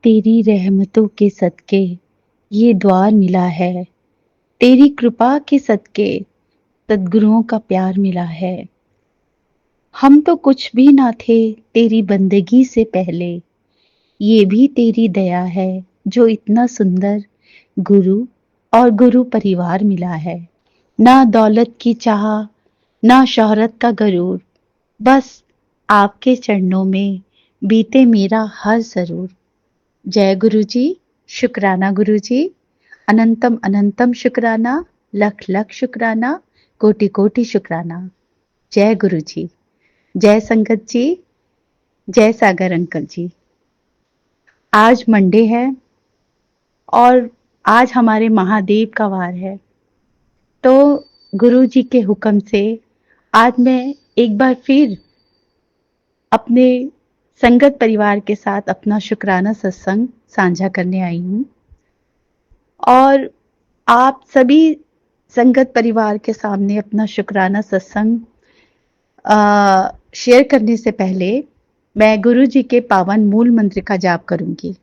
तेरी रहमतों के सदके ये द्वार मिला है, तेरी कृपा के सदके सद्गुरुओं का प्यार मिला है। हम तो कुछ भी ना थे तेरी बंदगी से पहले, ये भी तेरी दया है जो इतना सुंदर गुरु और गुरु परिवार मिला है। ना दौलत की चाह, ना शोहरत का गरूर, बस आपके चरणों में बीते मेरा हर जरूर। जय गुरु जी, शुक्राना गुरु जी, अनंतम अनंतम शुक्राना, लख लख शुक्राना, कोटि कोटि शुक्राना। जय गुरु जी, जय संगत जी, जय सागर अंकल जी। आज मंडे है और आज हमारे महादेव का वार है, तो गुरु जी के हुक्म से आज मैं एक बार फिर अपने संगत परिवार के साथ अपना शुक्राना सत्संग साझा करने आई हूँ। और आप सभी संगत परिवार के सामने अपना शुक्राना सत्संग शेयर करने से पहले मैं गुरु जी के पावन मूल मंत्र का जाप करूंगी।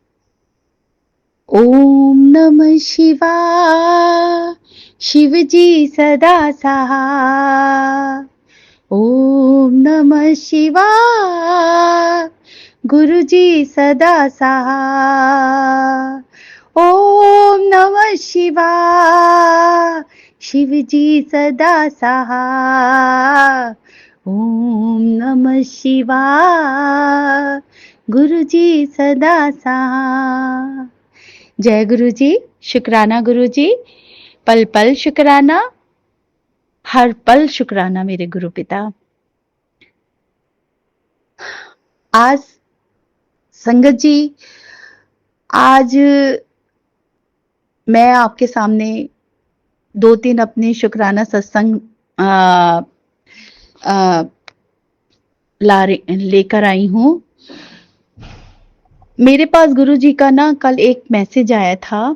ओम नमः शिवाय, शिव जी सदा सहाय। ओम नमः शिवाय, गुरु जी सदा सहाय। ओम नमः शिवाय, शिव जी सदा सहाय। ओम नमः शिवाय, गुरु जी सदा सहाय। जय गुरु जी, शुक्राना गुरु जी, पल पल शुक्राना, हर पल शुक्राना मेरे गुरु पिता। आज संगत जी, आज मैं आपके सामने दो तीन अपने शुक्राना सत्संग लेकर आई हूँ। मेरे पास गुरु जी का ना कल एक मैसेज आया था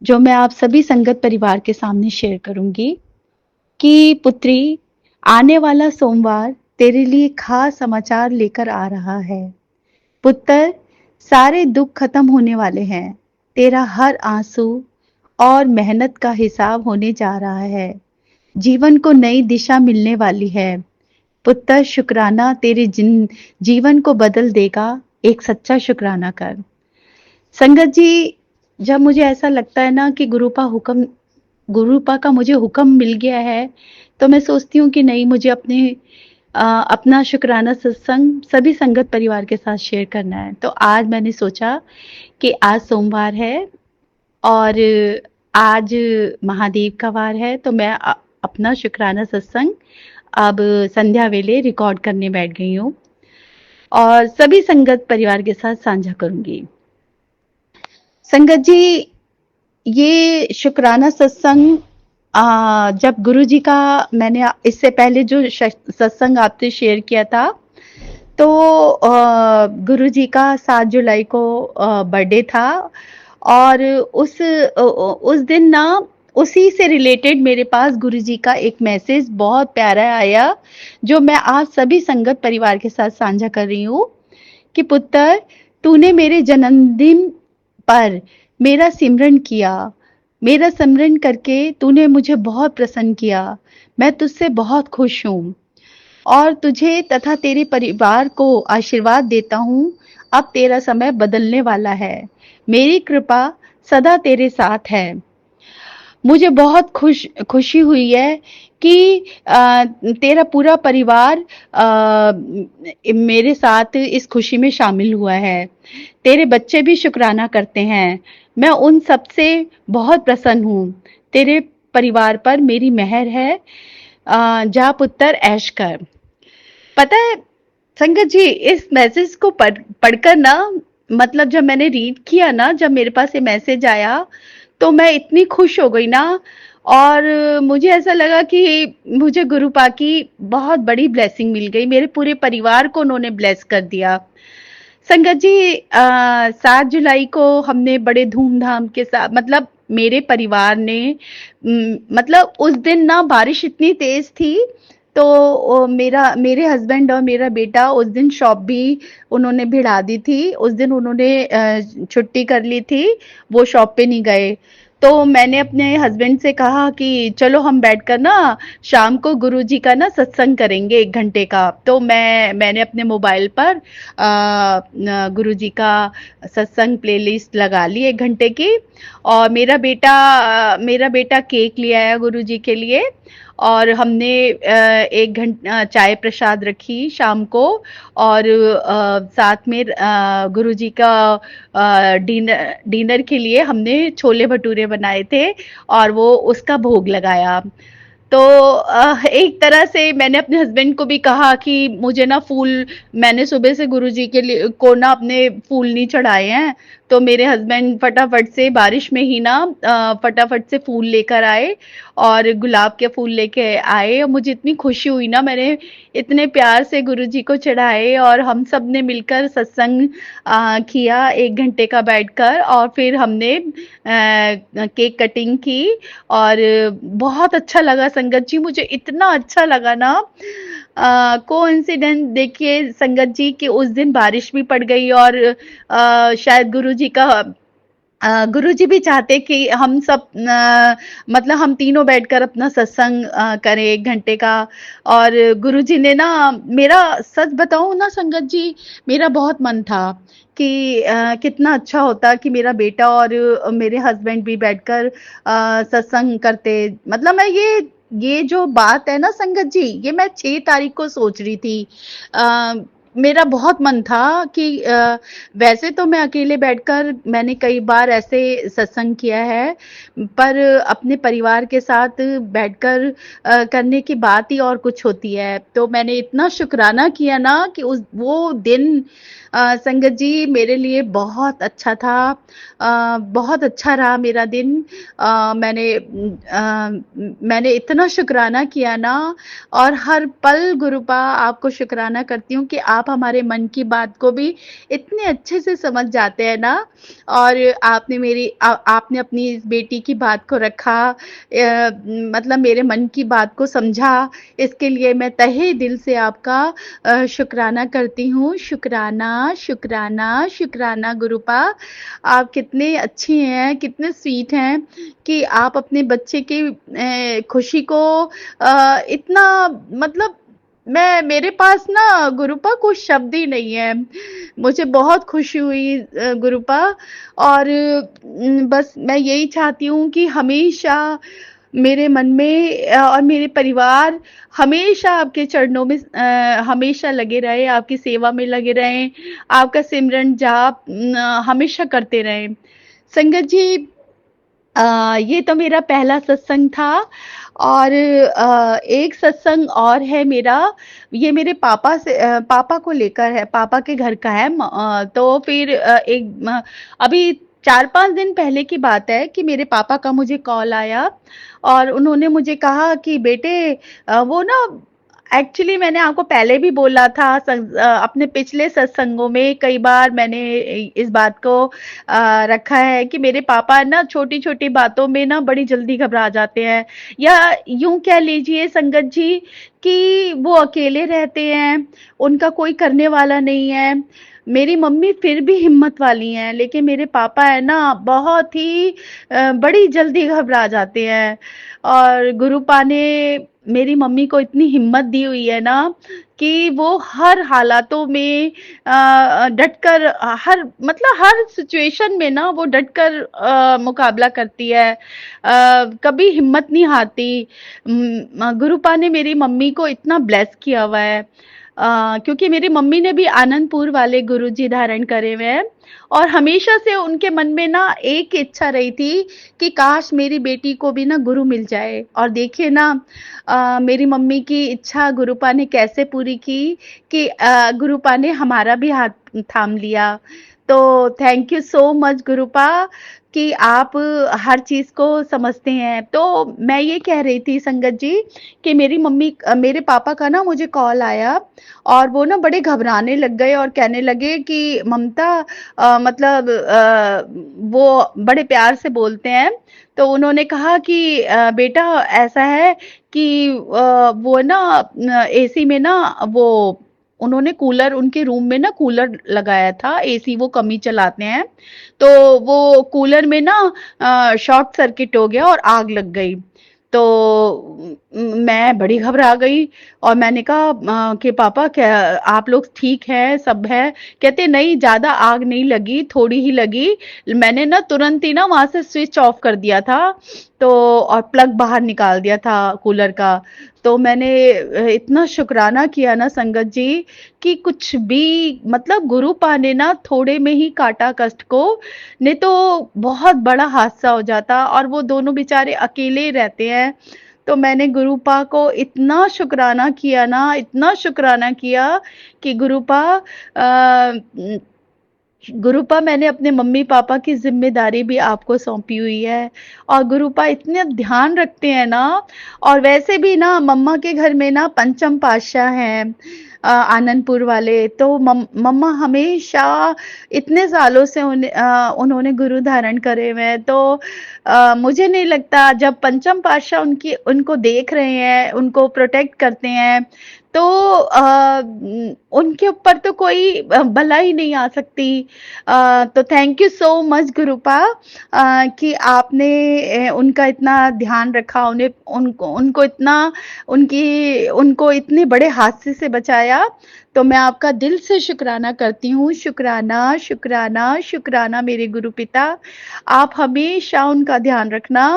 जो मैं आप सभी संगत परिवार के सामने शेयर करूंगी कि पुत्री, आने वाला सोमवार तेरे लिए खास समाचार लेकर आ रहा है। पुत्र, सारे दुख खत्म होने वाले हैं। तेरा हर आंसू और मेहनत का हिसाब होने जा रहा है। जीवन को नई दिशा मिलने वाली है। पुत्र, शुक्राना तेरे जीवन को बदल देगा। एक सच्चा शुक्राना कर। संगत जी, जब मुझे ऐसा लगता है ना कि गुरुपा का मुझे हुक्म मिल गया है, तो मैं सोचती हूँ कि नहीं, मुझे अपना शुक्राना सत्संग सभी संगत परिवार के साथ शेयर करना है। तो आज मैंने सोचा कि आज सोमवार है और आज महादेव का वार है, तो मैं अपना शुक्राना सत्संग अब संध्या वेले रिकॉर्ड करने बैठ गई हूँ और सभी संगत परिवार के साथ साझा करूंगी। संगत जी, ये शुक्राना सत्संग जब गुरु जी का मैंने इससे पहले जो सत्संग आपसे शेयर किया था, तो गुरु जी का 7 जुलाई को बर्थडे था और उस दिन ना उसी से रिलेटेड मेरे पास गुरु जी का एक मैसेज बहुत प्यारा आया जो मैं आप सभी संगत परिवार के साथ साझा कर रही हूँ कि पुत्र, तूने मेरे जन्मदिन पर मेरा सिमरन किया। मेरा सिमरन करके तूने मुझे बहुत प्रसन्न किया। मैं तुझसे बहुत खुश हूँ और तुझे तथा तेरे परिवार को आशीर्वाद देता हूँ। अब तेरा समय बदलने वाला है। मेरी कृपा सदा तेरे साथ है। मुझे बहुत खुशी हुई है कि तेरा पूरा परिवार मेरे साथ इस खुशी में शामिल हुआ है। तेरे बच्चे भी शुक्राना करते हैं। मैं उन सब से बहुत प्रसन्न हूँ। तेरे परिवार पर मेरी मेहर है। जा पुत्र, ऐश कर। पता है संगत जी, इस मैसेज को पढ़कर ना, मतलब जब मैंने रीड किया ना, जब मेरे पास ये मैसेज आया तो मैं इतनी खुश हो गई ना, और मुझे ऐसा लगा कि मुझे गुरुपा की बहुत बड़ी ब्लेसिंग मिल गई। मेरे पूरे परिवार को उन्होंने ब्लेस कर दिया। संगत जी, 7 जुलाई को हमने बड़े धूमधाम के साथ, मतलब मेरे परिवार ने, मतलब उस दिन ना बारिश इतनी तेज थी, तो मेरे हस्बैंड और मेरा बेटा उस दिन शॉप भी उन्होंने भिड़ा दी थी। उस दिन उन्होंने छुट्टी कर ली थी, वो शॉप पे नहीं गए। तो मैंने अपने हस्बैंड से कहा कि चलो हम बैठकर ना शाम को गुरुजी का ना सत्संग करेंगे 1 घंटे का। तो मैंने अपने मोबाइल पर गुरुजी का सत्संग प्लेलिस्ट लगा ली 1 घंटे की। और मेरा बेटा केक ले आया गुरुजी के लिए। और हमने 1 घंटा चाय प्रसाद रखी शाम को। और साथ में गुरुजी का डिनर के लिए हमने छोले भटूरे बनाए थे और वो उसका भोग लगाया। तो एक तरह से मैंने अपने हस्बैंड को भी कहा कि मुझे ना फूल, मैंने सुबह से गुरुजी के लिए को ना अपने फूल नहीं चढ़ाए हैं। तो मेरे हस्बैंड फटाफट से बारिश में ही ना फटाफट से फूल लेकर आए और गुलाब के फूल लेके आए। और मुझे इतनी खुशी हुई ना, मैंने इतने प्यार से गुरुजी को चढ़ाए और हम सब ने मिलकर सत्संग किया 1 घंटे का बैठकर। और फिर हमने केक कटिंग की और बहुत अच्छा लगा संगत जी, मुझे इतना अच्छा लगा ना। कोइंसिडेंस देखिए संगत जी कि उस दिन बारिश भी पड़ गई और शायद गुरुजी भी चाहते कि हम सब मतलब हम तीनों बैठकर अपना सत्संग करें 1 घंटे का। और गुरुजी ने ना, मेरा सच बताऊँ ना संगत जी, मेरा बहुत मन था कि कितना अच्छा होता कि मेरा बेटा और मेरे हस्बैंड भी बैठकर सत्संग करते। मतलब मैं ये जो बात है ना संगत जी, ये मैं 6 तारीख को सोच रही थी। अ, मेरा बहुत मन था कि वैसे तो मैं अकेले बैठकर मैंने कई बार ऐसे सत्संग किया है, पर अपने परिवार के साथ बैठकर करने की बात ही और कुछ होती है। तो मैंने इतना शुक्राना किया ना कि उस वो दिन संगत जी मेरे लिए बहुत अच्छा था। बहुत अच्छा रहा मेरा दिन। मैंने इतना शुक्राना किया ना। और हर पल गुरुपा आपको शुक्राना करती हूँ कि आप हमारे मन की बात को भी इतने अच्छे से समझ जाते हैं ना। और आपने अपनी इस बेटी की बात को रखा, मतलब मेरे मन की बात को समझा। इसके लिए मैं तहे दिल से आपका शुक्राना करती हूँ। शुक्राना, शुक्राना, शुक्राना गुरुपा। आप कितने अच्छे हैं, कितने स्वीट हैं कि आप अपने बच्चे की खुशी को इतना, मतलब मेरे पास ना गुरुपा कोई शब्द ही नहीं है। मुझे बहुत खुशी हुई गुरुपा। और बस मैं यही चाहती हूँ कि हमेशा मेरे मन में और मेरे परिवार हमेशा आपके चरणों में हमेशा लगे रहे, आपकी सेवा में लगे रहें, आपका सिमरन जाप हमेशा करते रहें। संगत जी, ये तो मेरा पहला सत्संग था। और एक सत्संग और है मेरा, ये मेरे पापा को लेकर है, पापा के घर का है। तो फिर अभी 4-5 दिन पहले की बात है कि मेरे पापा का मुझे कॉल आया और उन्होंने मुझे कहा कि बेटे, वो ना, एक्चुअली मैंने आपको पहले भी बोला था, अपने पिछले सत्संगों में कई बार मैंने इस बात को रखा है कि मेरे पापा ना छोटी-छोटी बातों में ना बड़ी जल्दी घबरा जाते हैं। या यूँ कह लीजिए संगत जी कि वो अकेले रहते हैं, उनका कोई करने वाला नहीं है। मेरी मम्मी फिर भी हिम्मत वाली हैं, लेकिन मेरे पापा है ना बहुत ही बड़ी जल्दी घबरा जाते हैं। और गुरुपा ने मेरी मम्मी को इतनी हिम्मत दी हुई है ना कि वो हर हालातों में डटकर, हर मतलब हर सिचुएशन में ना वो डटकर मुकाबला करती है। कभी हिम्मत नहीं हारती। गुरुपा ने मेरी मम्मी को इतना ब्लेस किया हुआ है। क्योंकि मेरी मम्मी ने भी आनंदपुर वाले गुरुजी धारण करे हुए हैं। और हमेशा से उनके मन में ना एक इच्छा रही थी कि काश मेरी बेटी को भी ना गुरु मिल जाए। और देखिए ना, मेरी मम्मी की इच्छा गुरुपा ने कैसे पूरी की कि गुरुपा ने हमारा भी हाथ थाम लिया। तो थैंक यू सो मच गुरुपा कि आप हर चीज़ को समझते हैं। तो मैं ये कह रही थी संगत जी कि मेरे पापा का ना मुझे कॉल आया और वो ना बड़े घबराने लग गए और कहने लगे कि ममता मतलब वो बड़े प्यार से बोलते हैं। तो उन्होंने कहा कि बेटा ऐसा है कि वो ना एसी में ना वो उन्होंने कूलर उनके रूम में ना कूलर लगाया था, एसी वो कम ही चलाते हैं। तो वो कूलर में ना शॉर्ट सर्किट हो गया और आग लग गई। तो मैं बड़ी घबरा गई और मैंने कहा कि पापा क्या आप लोग ठीक हैं, सब है? कहते नहीं ज़्यादा आग नहीं लगी, थोड़ी ही लगी। मैंने ना तुरंत ही ना वहाँ से स्विच ऑफ कर दिया था तो और प्लग बाहर निकाल दिया था कूलर का। तो मैंने इतना शुक्राना किया ना संगत जी कि कुछ भी मतलब गुरुपा ने ना थोड़े में ही काटा कष्ट को, नहीं तो बहुत बड़ा हादसा हो जाता और वो दोनों बेचारे अकेले ही रहते हैं। तो मैंने गुरुपा को इतना शुक्राना किया ना, इतना शुक्राना किया कि गुरुपा मैंने अपने मम्मी-पापा की ज़िम्मेदारी भी आपको सौंपी हुई है और गुरुपा इतने ध्यान रखते हैं ना और वैसे भी ना मम्मा के घर में ना पंचम पातशाह हैं आनंदपुर वाले तो मम्मा हमेशा इतने सालों से उन्होंने गुरु धारण करे हुए हैं तो मुझे नहीं लगता जब पंचम पातशाह उनकी उनको देख रहे हैं, उनको प्रोटेक्ट करते हैं तो उनके ऊपर तो कोई भला ही नहीं आ सकती। तो थैंक यू सो मच गुरुपा कि आपने उनका इतना ध्यान रखा, उन्हें उनको उनको इतना उनको इतने बड़े हादसे से बचाया। तो मैं आपका दिल से शुक्राना करती हूँ। शुक्राना, शुक्राना, शुक्राना मेरे गुरु पिता। आप हमेशा उनका ध्यान रखना।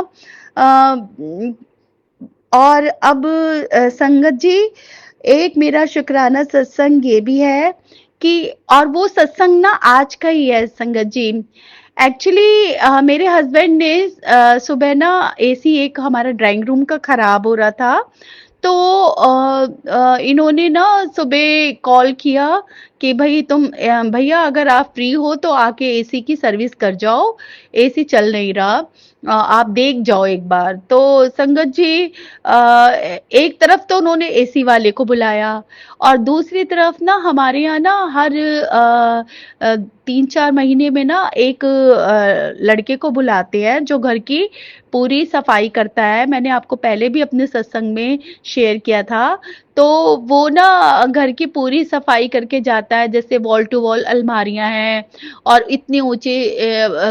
अ, और अब संगत जी एक मेरा शुक्राना सत्संग ये भी है कि और वो सत्संग ना आज का ही है संगत जी। एक्चुअली मेरे हस्बैंड ने सुबह ना एसी एक हमारा ड्राइंग रूम का खराब हो रहा था तो इन्होंने ना सुबह कॉल किया कि भाई भैया अगर आप फ्री हो तो आके एसी की सर्विस कर जाओ, एसी चल नहीं रहा, आप देख जाओ एक बार। तो संगत जी एक तरफ तो उन्होंने एसी वाले को बुलाया और दूसरी तरफ ना हमारे यहाँ ना हर 3-4 महीने में ना एक लड़के को बुलाते हैं जो घर की पूरी सफाई करता है। मैंने आपको पहले भी अपने सत्संग में शेयर किया था। तो वो ना घर की पूरी सफाई करके जाता है जैसे वॉल टू वॉल अलमारियां हैं और इतने ऊंचे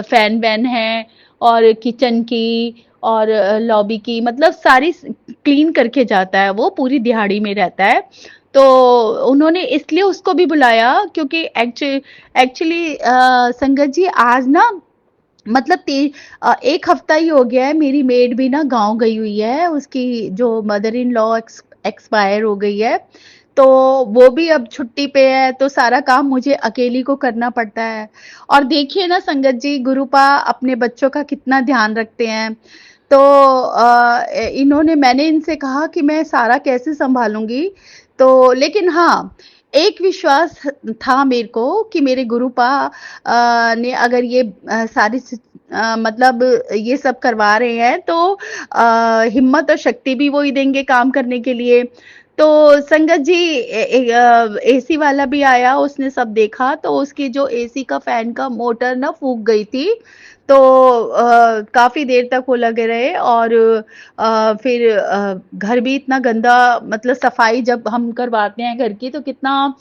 फैन वैन हैं और किचन की और लॉबी की मतलब सारी क्लीन करके जाता है वो पूरी दिहाड़ी में रहता है। तो उन्होंने इसलिए उसको भी बुलाया क्योंकि एक्चुअली संगत जी आज ना मतलब 1 हफ्ता ही हो गया है मेरी मेड भी ना गाँव गई हुई है, उसकी जो मदर इन लॉ एक्सपायर हो गई है। तो वो भी अब छुट्टी पे है तो सारा काम मुझे अकेली को करना पड़ता है। और देखिए ना संगत जी गुरुपा अपने बच्चों का कितना ध्यान रखते हैं। तो मैंने इनसे कहा कि मैं सारा कैसे सँभालूँगी? तो लेकिन हाँ, एक विश्वास था मेरे को कि मेरे गुरुपा ने अगर ये मतलब ये सब करवा रहे हैं तो हिम्मत और शक्ति भी वो ही देंगे काम करने के लिए। तो संगत जी एसी वाला भी आया, उसने सब देखा तो उसकी जो एसी का फैन का मोटर ना फूक गई थी। तो काफ़ी देर तक वो लगे रहे और फिर घर भी इतना गंदा मतलब सफाई जब हम करवाते हैं घर की तो कितना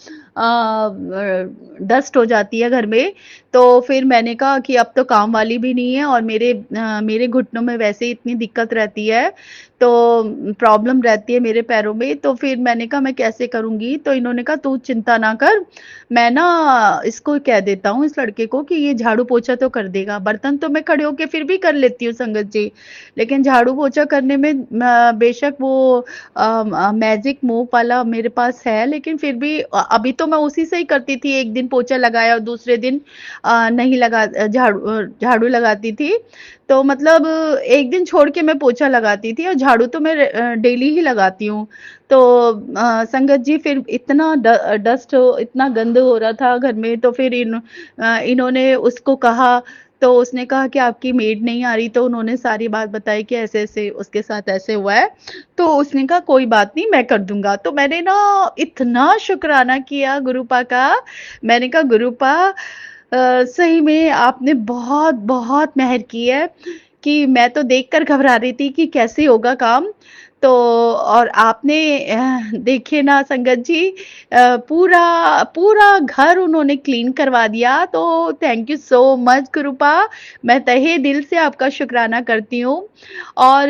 डस्ट हो जाती है घर में। तो फिर मैंने कहा कि अब तो काम वाली भी नहीं है और मेरे घुटनों में वैसे ही इतनी दिक्कत रहती है, तो प्रॉब्लम रहती है मेरे पैरों में, तो फिर मैंने कहा मैं कैसे करूँगी? तो इन्होंने कहा तू चिंता ना कर, मैं ना इसको कह देता हूँ इस लड़के को कि ये झाड़ू पोछा तो कर देगा। बर्तन तो मैं खड़े होके फिर भी कर लेती हूँ संगत जी, लेकिन झाड़ू पोछा करने में बेशक वो मैजिक मोप वाला मेरे पास है लेकिन फिर भी अभी तो मैं उसी से ही करती थी। एक दिन पोछा लगाया और दूसरे दिन नहीं झाड़ू लगाती थी। तो मतलब एक दिन छोड़ के मैं पोछा लगाती थी और झाड़ू तो मैं डेली ही लगाती हूँ। तो संगत जी फिर इतना डस्ट इतना गंद हो रहा था घर में, तो फिर इन्होंने उसको कहा, तो उसने कहा कि आपकी मेड नहीं आ रही, तो उन्होंने सारी बात बताई कि ऐसे-ऐसे उसके साथ ऐसे हुआ है। तो उसने कहा कोई बात नहीं, मैं कर दूँगा। तो मैंने ना इतना शुक्राना किया गुरुपा का। मैंने कहा गुरुपा सही में आपने बहुत-बहुत मेहर की है कि मैं तो देखकर घबरा रही थी कि कैसे होगा काम। तो और आपने देखिए ना संगत जी, पूरा पूरा घर उन्होंने क्लीन करवा दिया। तो थैंक यू सो मच गुरुपा। मैं तहे दिल से आपका शुक्राना करती हूँ। और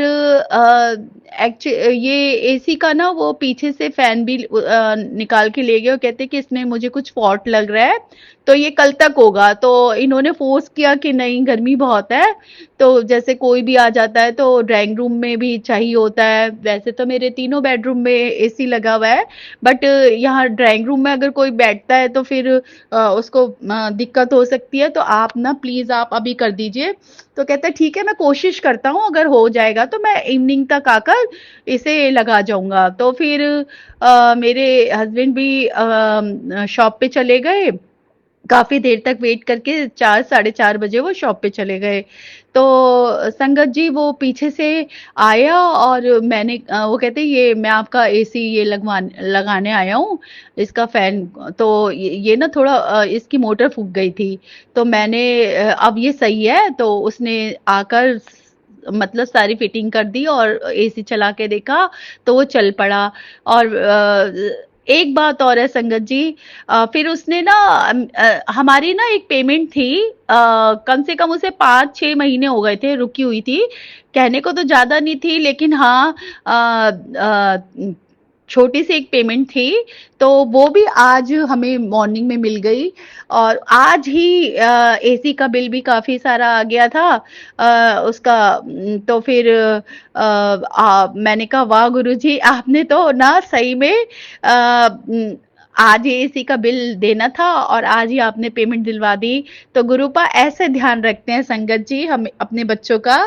ये एसी का ना वो पीछे से फैन भी निकाल के ले गए और कहते कि इसमें मुझे कुछ फॉल्ट लग रहा है, तो ये कल तक होगा। तो इन्होंने फोर्स किया कि नहीं गर्मी बहुत है, तो जैसे कोई भी आ जाता है तो ड्राइंग रूम में भी चाहिए होता है। वैसे तो मेरे तीनों बेडरूम में एसी लगा हुआ है, बट यहाँ ड्राइंग रूम में अगर कोई बैठता है तो फिर उसको दिक्कत हो सकती है। तो आप ना प्लीज आप अभी कर दीजिए। तो कहता है ठीक है, मैं कोशिश करता हूँ, अगर हो जाएगा तो मैं इवनिंग तक आकर इसे लगा जाऊंगा। तो फिर मेरे हस्बैंड भी शॉप पे चले गए। काफ़ी देर तक वेट करके 4 साढ़े 4 बजे वो शॉप पे चले गए। तो संगत जी वो पीछे से आया और वो कहते ये मैं आपका एसी ये लगाने आया हूँ, इसका फैन। तो ये ना थोड़ा इसकी मोटर फूक गई थी। तो मैंने अब ये सही है, तो उसने आकर मतलब सारी फिटिंग कर दी और एसी चला के देखा तो वो चल पड़ा। और एक बात और है संगत जी, फिर उसने ना हमारी ना एक पेमेंट थी, कम से कम उसे 5-6 महीने हो गए थे रुकी हुई थी। कहने को तो ज्यादा नहीं थी, लेकिन हाँ छोटी सी एक पेमेंट थी। तो वो भी आज हमें मॉर्निंग में मिल गई। और आज ही एसी का बिल भी काफी सारा आ गया था उसका। तो फिर मैंने कहा वाह गुरुजी, आपने तो ना सही में आज ही एसी का बिल देना था और आज ही आपने पेमेंट दिलवा दी। तो गुरुपा ऐसे ध्यान रखते हैं संगत जी हम अपने बच्चों का,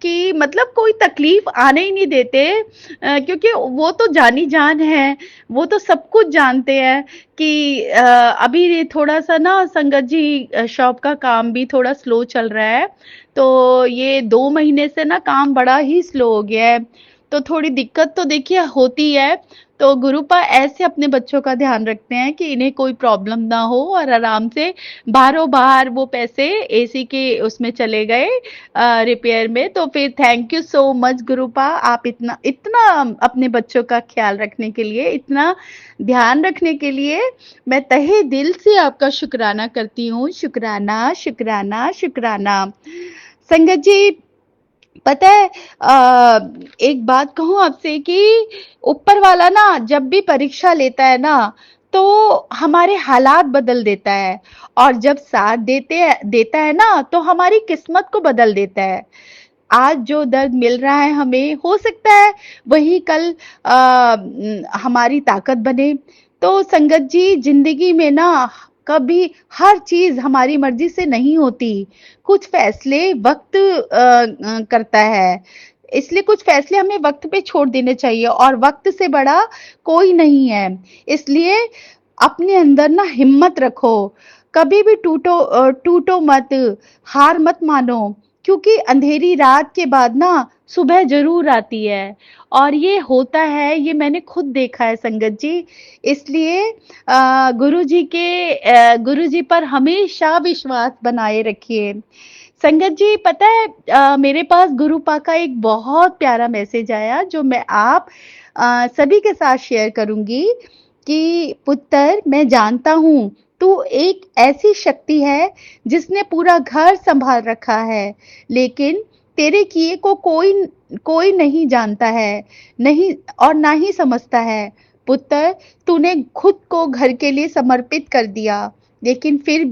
कि मतलब कोई तकलीफ आने ही नहीं देते, क्योंकि वो तो जानी जान है, वो तो सब कुछ जानते हैं। कि अभी थोड़ा सा ना संगत जी शॉप का काम भी थोड़ा स्लो चल रहा है। तो ये 2 महीने से ना काम बड़ा ही स्लो हो गया है। तो थोड़ी दिक्कत तो देखिए होती है। तो गुरुपा ऐसे अपने बच्चों का ध्यान रखते हैं कि इन्हें कोई प्रॉब्लम ना हो और आराम से बाहरों बाहर वो पैसे एसी के उसमें चले गए रिपेयर में। तो फिर थैंक यू सो मच गुरुपा, आप इतना इतना अपने बच्चों का ख्याल रखने के लिए, इतना ध्यान रखने के लिए मैं तहे दिल से आपका शुक्राना करती हूँ। शुक्राना शुक्राना शुक्राना। संगत जी पता है, एक बात कहूँ आपसे कि ऊपर वाला ना जब भी परीक्षा लेता है ना, तो हमारे हालात बदल देता है। और जब साथ देता है ना, तो हमारी किस्मत को बदल देता है। आज जो दर्द मिल रहा है हमें, हो सकता है वही कल हमारी ताकत बने। तो संगत जी जिंदगी में ना कभी हर चीज हमारी मर्जी से नहीं होती। कुछ फैसले वक्त करता है, इसलिए कुछ फैसले हमें वक्त पे छोड़ देने चाहिए, और वक्त से बड़ा कोई नहीं है। इसलिए अपने अंदर ना हिम्मत रखो, कभी भी टूटो मत, हार मत मानो, क्योंकि अंधेरी रात के बाद ना सुबह जरूर आती है। और ये होता है, ये मैंने खुद देखा है संगत जी। इसलिए गुरु जी पर हमेशा विश्वास बनाए रखिए। संगत जी पता है, मेरे पास गुरुपा का एक बहुत प्यारा मैसेज आया जो मैं आप सभी के साथ शेयर करूंगी। कि पुत्र मैं जानता हूँ तू एक ऐसी शक्ति है जिसने पूरा घर संभाल रखा है, लेकिन तेरे किए को कोई कोई नहीं जानता है, नहीं और ना ही समझता है। पुत्र तूने खुद को घर के लिए समर्पित कर दिया, लेकिन फिर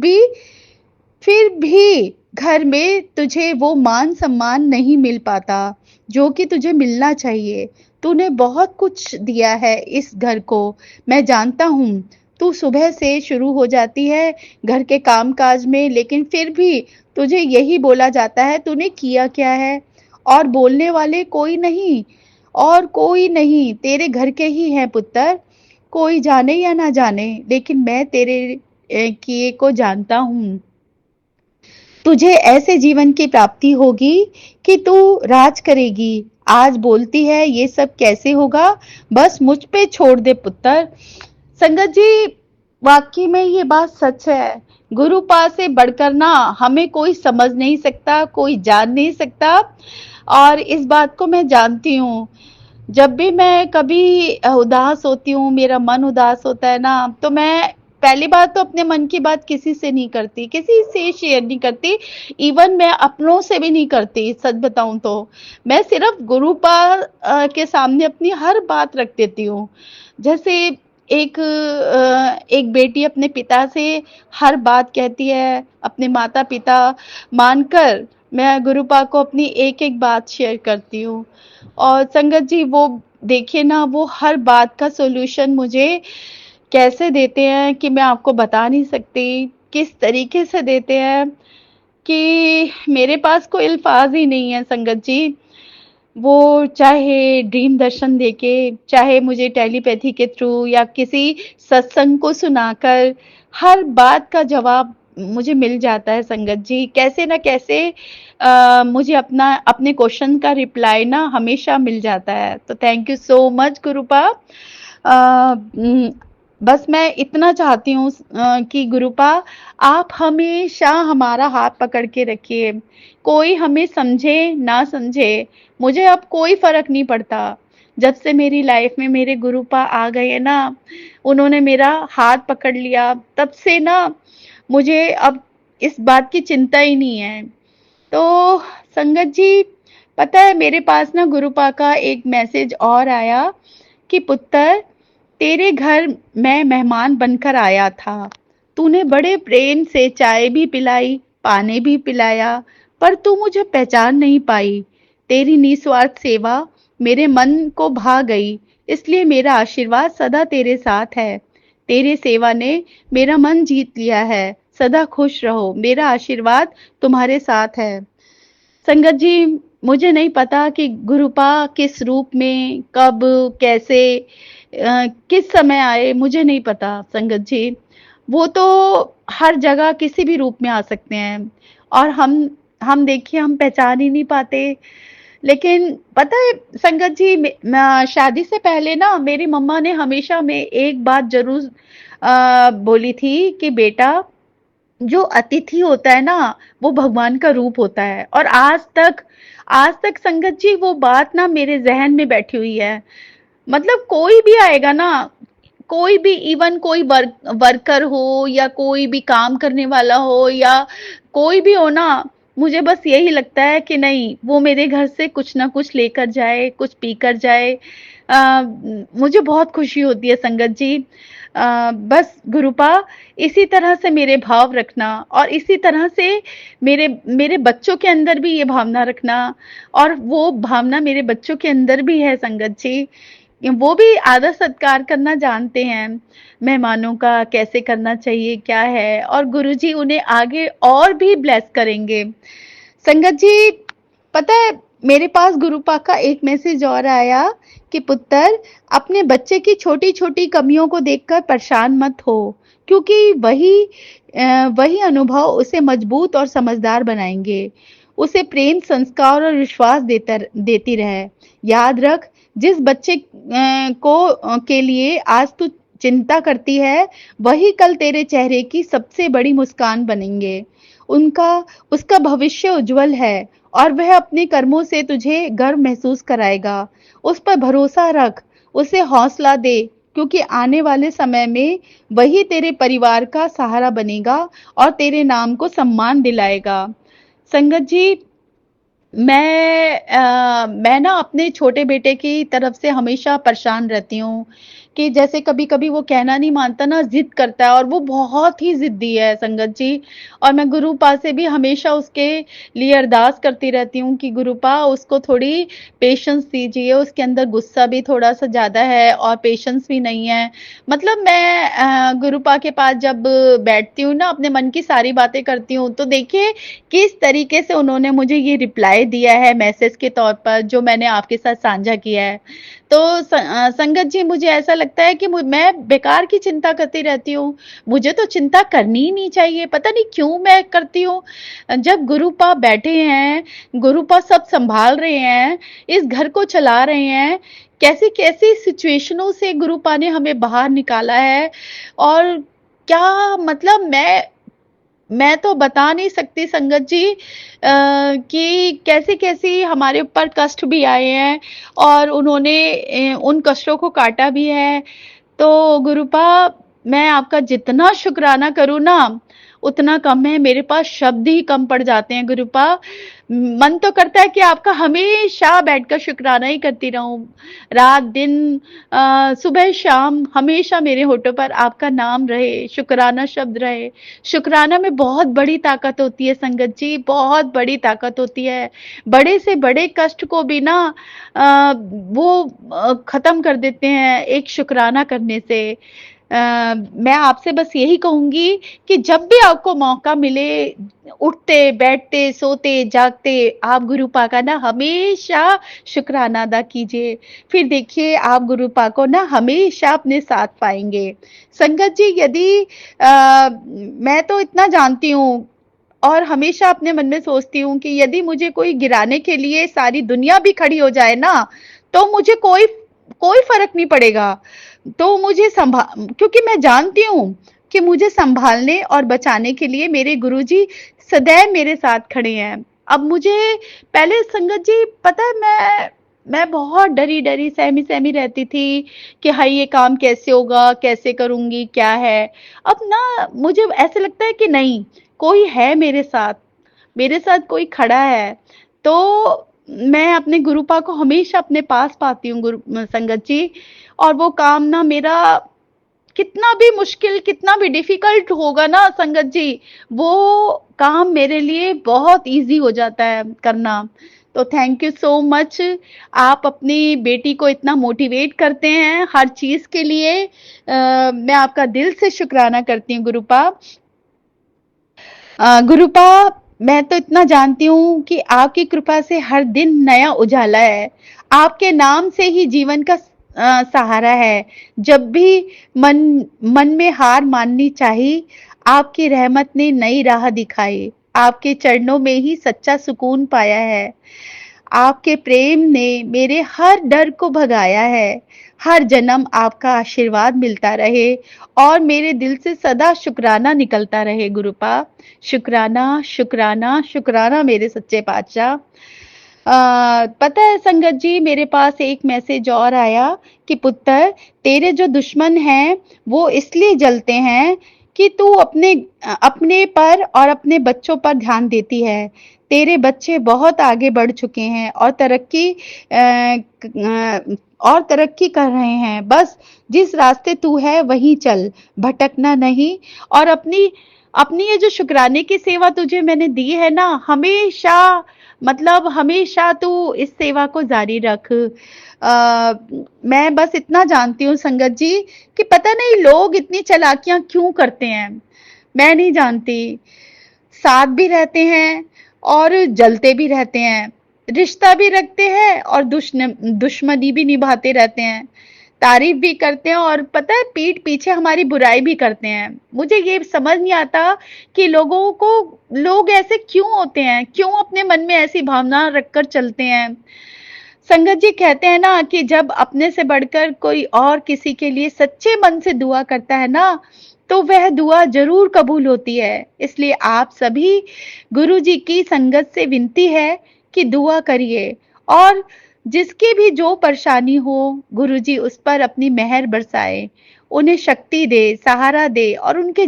भी घर में तुझे वो मान सम्मान नहीं मिल पाता जो कि तुझे मिलना चाहिए। तूने बहुत कुछ दिया है इस घर को, मैं जानता हूँ। तू सुबह से शुरू हो जाती है घर के काम-काज में, लेकिन फिर भी तुझे यही बोला जाता है तूने किया क्या है? और बोलने वाले कोई नहीं, और कोई नहीं, तेरे घर के ही हैं पुत्र। कोई जाने या ना जाने, लेकिन मैं तेरे किए को जानता हूँ। तुझे ऐसे जीवन की प्राप्ति होगी कि तू राज करेगी। आज बोलती है ये सब कैसे होगा? बस मुझ पे छोड़ दे पुत्र। संगत जी, वाकई में ये बात सच है। गुरुपा से बढ़कर ना हमें कोई समझ नहीं सकता, कोई जान नहीं सकता, और इस बात को मैं जानती हूँ। जब भी मैं कभी उदास होती हूँ, मेरा मन उदास होता है ना, तो मैं पहली बात तो अपने मन की बात किसी से नहीं करती, किसी से शेयर नहीं करती, इवन मैं अपनों से भी नहीं करती, सच बताऊं तो। मैं सिर्फ गुरुपा के सामने अपनी हर बात रख देती हूँ। जैसे एक बेटी अपने पिता से हर बात कहती है, अपने माता पिता मानकर मैं गुरुपा को अपनी एक एक बात शेयर करती हूँ। और संगत जी, वो देखिए ना, वो हर बात का सॉल्यूशन मुझे कैसे देते हैं कि मैं आपको बता नहीं सकती, किस तरीके से देते हैं कि मेरे पास कोई अल्फाज ही नहीं है संगत जी। वो चाहे ड्रीम दर्शन देके, चाहे मुझे टेलीपैथी के थ्रू या किसी सत्संग को सुनाकर, हर बात का जवाब मुझे मिल जाता है संगत जी। कैसे ना कैसे मुझे अपने क्वेश्चन का रिप्लाई ना हमेशा मिल जाता है। तो थैंक यू सो मच गुरुपा। बस मैं इतना चाहती हूँ कि गुरुपा आप हमेशा हमारा हाथ पकड़ के रखिए। कोई हमें समझे ना समझे, मुझे अब कोई फर्क नहीं पड़ता। जब से मेरी लाइफ में मेरे गुरुपा आ गए हैं ना, उन्होंने मेरा हाथ पकड़ लिया, तब से ना मुझे अब इस बात की चिंता ही नहीं है। तो संगत जी, पता है मेरे पास ना गुरुपा का एक मैसेज और आया कि पुत्र, तेरे घर मैं मेहमान बनकर आया था। तूने बड़े प्रेम से चाय भी पिलाई, पानी भी पिलाया, पर तू मुझे पहचान नहीं पाई। तेरी निस्वार्थ सेवा मेरे मन को भा गई, इसलिए मेरा आशीर्वाद सदा तेरे साथ है। तेरी सेवा ने मेरा मन जीत लिया है। सदा खुश रहो, मेरा आशीर्वाद तुम्हारे साथ है। संगत जी, मुझे नहीं पता कि गुरुपा किस रूप में, कब, कैसे, किस समय आए, मुझे नहीं पता संगत जी। वो तो हर जगह किसी भी रूप में आ सकते हैं, और हम देखिए हम पहचान ही नहीं पाते। लेकिन पता है संगत जी, शादी से पहले ना मेरी मम्मा ने हमेशा में एक बात जरूर बोली थी कि बेटा, जो अतिथि होता है ना, वो भगवान का रूप होता है। और आज तक संगत जी वो बात ना मेरे जहन में बैठी हुई है। मतलब कोई भी आएगा ना, कोई भी, इवन कोई वर्कर हो या कोई भी काम करने वाला हो या कोई भी हो ना, मुझे बस यही लगता है कि नहीं, वो मेरे घर से कुछ ना कुछ लेकर जाए, कुछ पी कर जाए। मुझे बहुत खुशी होती है संगत जी। बस गुरुपा, इसी तरह से मेरे भाव रखना, और इसी तरह से मेरे मेरे बच्चों के अंदर भी ये भावना रखना, और वो भावना मेरे बच्चों के अंदर भी है संगत जी। वो भी आदर सत्कार करना जानते हैं, मेहमानों का कैसे करना चाहिए क्या है, और गुरुजी उन्हें आगे और भी ब्लेस करेंगे। संगत जी, पता है मेरे पास गुरुपा का एक मैसेज और आया कि पुत्र, अपने बच्चे की छोटी छोटी कमियों को देखकर परेशान मत हो, क्योंकि वही अनुभव उसे मजबूत और समझदार बनाएंगे। उसे प्रेम, संस्कार और विश्वास देती रहे। याद रख, जिस बच्चे के लिए आज तू चिंता करती है, वही कल तेरे चेहरे की सबसे बड़ी मुस्कान बनेंगे। उनका उसका भविष्य उज्जवल है, और वह अपने कर्मों से तुझे गर्व महसूस कराएगा। उस पर भरोसा रख, उसे हौसला दे, क्योंकि आने वाले समय में वही तेरे परिवार का सहारा बनेगा और तेरे नाम को सम्मान दिलाएगा। संगत जी, मैं ना अपने छोटे बेटे की तरफ से हमेशा परेशान रहती हूँ कि जैसे कभी-कभी वो कहना नहीं मानता ना, ज़िद करता है और वो बहुत ही ज़िद्दी है संगत जी। और मैं गुरुपा से भी हमेशा उसके लिए अरदास करती रहती हूँ कि गुरुपा उसको थोड़ी पेशेंस दीजिए, उसके अंदर गुस्सा भी थोड़ा-सा ज़्यादा है और पेशेंस भी नहीं है। मतलब मैं गुरुपा के पास जब बैठती हूँ ना, अपने मन की सारी बातें करती हूँ, तो देखिए किस तरीके से उन्होंने मुझे ये रिप्लाई दिया है मैसेज के तौर पर, जो मैंने आपके साथ साझा किया है। तो संगत जी, मुझे ऐसा लगता है कि मैं बेकार की चिंता करती रहती हूँ। मुझे तो चिंता करनी ही नहीं चाहिए, पता नहीं क्यों मैं करती हूँ। जब गुरुपा बैठे हैं, गुरुपा सब सँभाल रहे हैं, इस घर को चला रहे हैं, कैसी-कैसी सिचुएशनों से गुरुपा ने हमें बाहर निकाला है और क्या मतलब मैं तो बता नहीं सकती संगत जी कि कैसी-कैसी हमारे ऊपर कष्ट भी आए हैं और उन्होंने उन कष्टों को काटा भी है। तो गुरुपा, मैं आपका जितना शुक्राना करूँ ना, उतना कम है, मेरे पास शब्द ही कम पड़ जाते हैं गुरुपा। मन तो करता है कि आपका हमेशा बैठकर शुक्राना ही करती रहूँ, रात-दिन सुबह-शाम हमेशा मेरे होठों पर आपका नाम रहे, शुक्राना शब्द रहे। शुक्राना में बहुत बड़ी ताकत होती है संगत जी, बहुत बड़ी ताकत होती है। बड़े से बड़े कष्ट को भी ना वो ख़त्म कर देते हैं एक शुक्राना करने से। मैं आपसे बस यही कहूँगी कि जब भी आपको मौका मिले, उठते, बैठते, सोते, जागते, आप गुरुपा का ना हमेशा शुक्राना अदा कीजिए। फिर देखिए आप गुरुपा को ना हमेशा अपने साथ पाएँगे। संगत जी, यदि मैं तो इतना जानती हूँ और हमेशा अपने मन में सोचती हूँ कि यदि मुझे कोई गिराने के लिए सारी दुनिया भी खड़ी हो जाए ना, तो मुझे कोई कोई फ़र्क नहीं पड़ेगा। तो मुझे क्योंकि मैं जानती हूँ कि मुझे सँभालने और बचाने के लिए मेरे गुरुजी सदैव मेरे साथ खड़े हैं। अब मुझे पहले संगत जी पता है, मैं बहुत डरी-डरी, सहमी-सहमी रहती थी कि हाय ये काम कैसे होगा, कैसे करूँगी, क्या है? अब ना मुझे ऐसे लगता है कि नहीं, कोई है मेरे साथ कोई खड़ा है। तो मैं अपने गुरुपा को हमेशा अपने पास पाती हूँ संगत जी, और वो काम ना मेरा कितना भी मुश्किल, कितना भी डिफ़िकल्ट होगा ना संगत जी, वो काम मेरे लिए बहुत ईज़ी हो जाता है करना। तो थैंक यू सो मच। आप अपनी बेटी को इतना मोटिवेट करते हैं हर चीज़ के लिए। मैं आपका दिल से शुक्राना करती हूँ गुरुपा। गुरुपा, मैं तो इतना जानती हूँ कि आपकी कृपा से हर दिन नया उजाला है। आपके नाम से ही जीवन का सहारा है। जब भी मन मन में हार माननी चाहिए, आपकी रहमत ने नई राह दिखाई। आपके चरणों में ही सच्चा सुकून पाया है। आपके प्रेम ने मेरे हर डर को भगाया है। हर जन्म आपका आशीर्वाद मिलता रहे और मेरे दिल से सदा शुक्राना निकलता रहे गुरुपा। शुक्राना, शुक्राना, शुक्राना मेरे सच्चे पातशाह। पता है संगत जी, मेरे पास एक मैसेज और आया कि पुत्र, तेरे जो दुश्मन हैं वो इसलिए जलते हैं कि तू अपने पर और अपने बच्चों पर ध्यान देती है। तेरे बच्चे बहुत आगे बढ़ चुके हैं और तरक्की कर रहे हैं। बस जिस रास्ते तू है वहीं चल, भटकना नहीं। और अपनी अपनी ये जो शुक्राने की सेवा तुझे मैंने दी है ना, हमेशा मतलब हमेशा तू इस सेवा को जारी रख। मैं बस इतना जानती हूँ संगत जी कि पता नहीं लोग इतनी चालाकियां क्यों करते हैं, मैं नहीं जानती। साथ भी रहते हैं और जलते भी रहते हैं, रिश्ता भी रखते हैं और दुश्मनी भी निभाते रहते हैं, तारीफ भी करते हैं और पता है पीठ पीछे हमारी बुराई भी करते हैं। मुझे ये समझ नहीं आता कि लोग ऐसे क्यों होते हैं, क्यों अपने मन में ऐसी भावना रखकर चलते हैं। संगत जी कहते हैं ना कि जब अपने से बढ़कर कोई और किसी के लिए सच्चे मन से दुआ करता है ना, तो वह दुआ जरूर कबूल होती है। इसलिए आप सभी गुरु जी की संगत से विनती है कि दुआ करिए और जिसकी भी जो परेशानी हो, गुरु जी उस पर अपनी मेहर बरसाए, उन्हें शक्ति दे, सहारा दे और उनके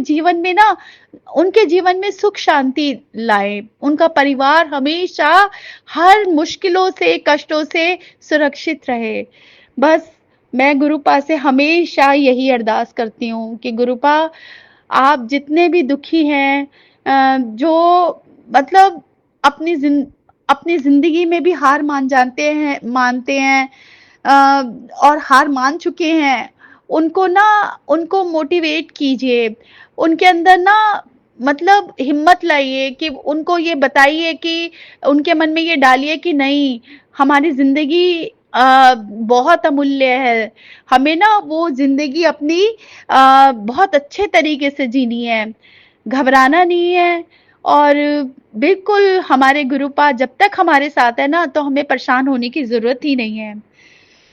जीवन में सुख शांति लाए। उनका परिवार हमेशा हर मुश्किलों से, कष्टों से सुरक्षित रहे। बस मैं गुरुपा से हमेशा यही अरदास करती हूँ कि गुरुपा आप जितने भी दुखी हैं, जो मतलब अपनी अपनी ज़िंदगी में भी हार मानते हैं, और हार मान चुके हैं, उनको मोटिवेट कीजिए। उनके अंदर ना मतलब हिम्मत लाइए, कि उनको ये बताइए, कि उनके मन में ये डालिए कि नहीं, हमारी ज़िंदगी बहुत अमूल्य है। हमें ना वो ज़िंदगी अपनी बहुत अच्छे तरीके से जीनी है, घबराना नहीं है। और बिल्कुल हमारे गुरुपा जब तक हमारे साथ है ना, तो हमें परेशान होने की ज़रूरत ही नहीं है।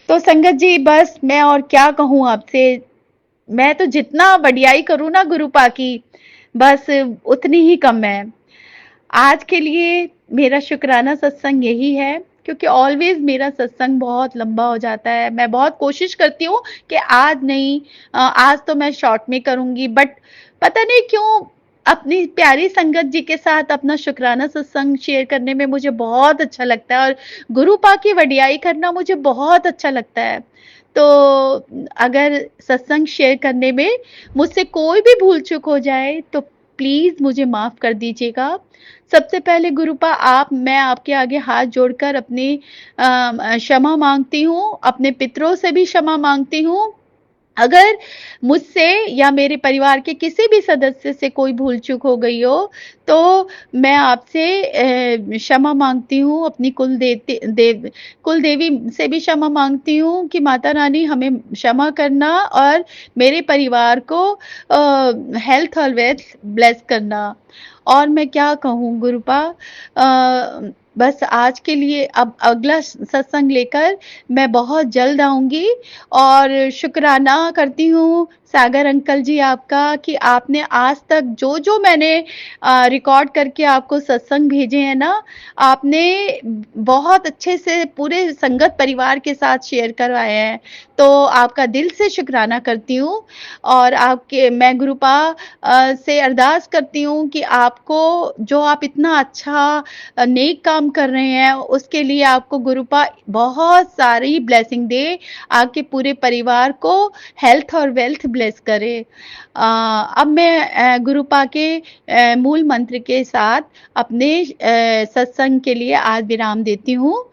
तो संगत जी, बस मैं और क्या कहूँ आपसे। मैं तो जितना बढ़ियाई करूँ ना गुरुपा की, बस उतनी ही कम है। आज के लिए मेरा शुक्राना सत्संग यही है, क्योंकि ऑलवेज मेरा सत्संग बहुत लंबा हो जाता है। मैं बहुत कोशिश करती हूँ कि आज नहीं, आज तो मैं शॉर्ट में करूंगी, बट पता नहीं क्यों अपनी प्यारी संगत जी के साथ अपना शुक्राना सत्संग शेयर करने में मुझे बहुत अच्छा लगता है, और गुरुपा की वडियाई करना मुझे बहुत अच्छा लगता है। तो अगर सत्संग शेयर करने में मुझसे कोई भी भूल चूक हो जाए, तो प्लीज मुझे माफ कर दीजिएगा। सबसे पहले गुरुपा, मैं आपके आगे हाथ जोड़कर अपनी क्षमा मांगती हूँ, अपने पितरों से भी क्षमा मांगती हूँ। अगर मुझसे या मेरे परिवार के किसी भी सदस्य से कोई भूल चूक हो गई हो, तो मैं आपसे क्षमा मांगती हूँ। अपनी कुल देवी से भी क्षमा मांगती हूँ कि माता रानी हमें क्षमा करना, और मेरे परिवार को हेल्थ और वेल्थ ब्लेस करना। और मैं क्या कहूँ गुरुपा, बस आज के लिए अब अगला सत्संग लेकर मैं बहुत जल्द आऊंगी। और शुक्राना करती हूँ सागर अंकल जी आपका, कि आपने आज तक जो जो मैंने रिकॉर्ड करके आपको सत्संग भेजे हैं ना, आपने बहुत अच्छे से पूरे संगत परिवार के साथ शेयर करवाए हैं। तो आपका दिल से शुक्राना करती हूँ। और आपके मैं गुरुपा से अरदास करती हूँ कि आपको, जो आप इतना अच्छा नेक काम कर रहे हैं, उसके लिए आपको गुरुपा बहुत सारी ब्लेसिंग दे, आपके पूरे परिवार को हेल्थ और वेल्थ ब्लेस करे। अब मैं गुरुपा के मूल मंत्र के साथ अपने सत्संग के लिए आज विराम देती हूँ।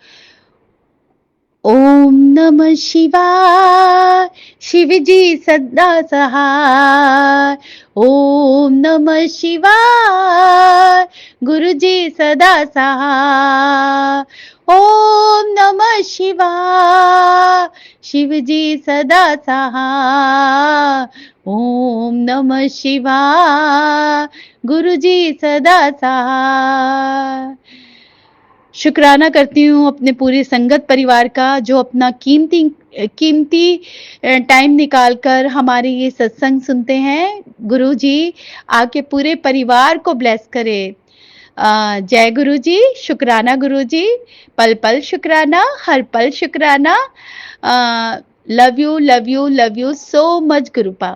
ओम नमः शिवाय, शिव जी सदा सहाय। ओम नमः शिवाय, गुरु जी सदा सहाय। ओम नमः शिवाय, शिव जी सदा सहाय। ओम नमः शिवाय, गुरु जी सदा सहाय। शुक्राना करती हूँ अपने पूरे संगत परिवार का, जो अपना कीमती कीमती टाइम निकालकर हमारे ये सत्संग सुनते हैं। गुरु जी आपके पूरे परिवार को ब्लेस करे। जय गुरु जी, शुक्राना गुरु जी, पल पल शुक्राना, हर पल शुक्राना। Love you love you love you so much गुरुपा।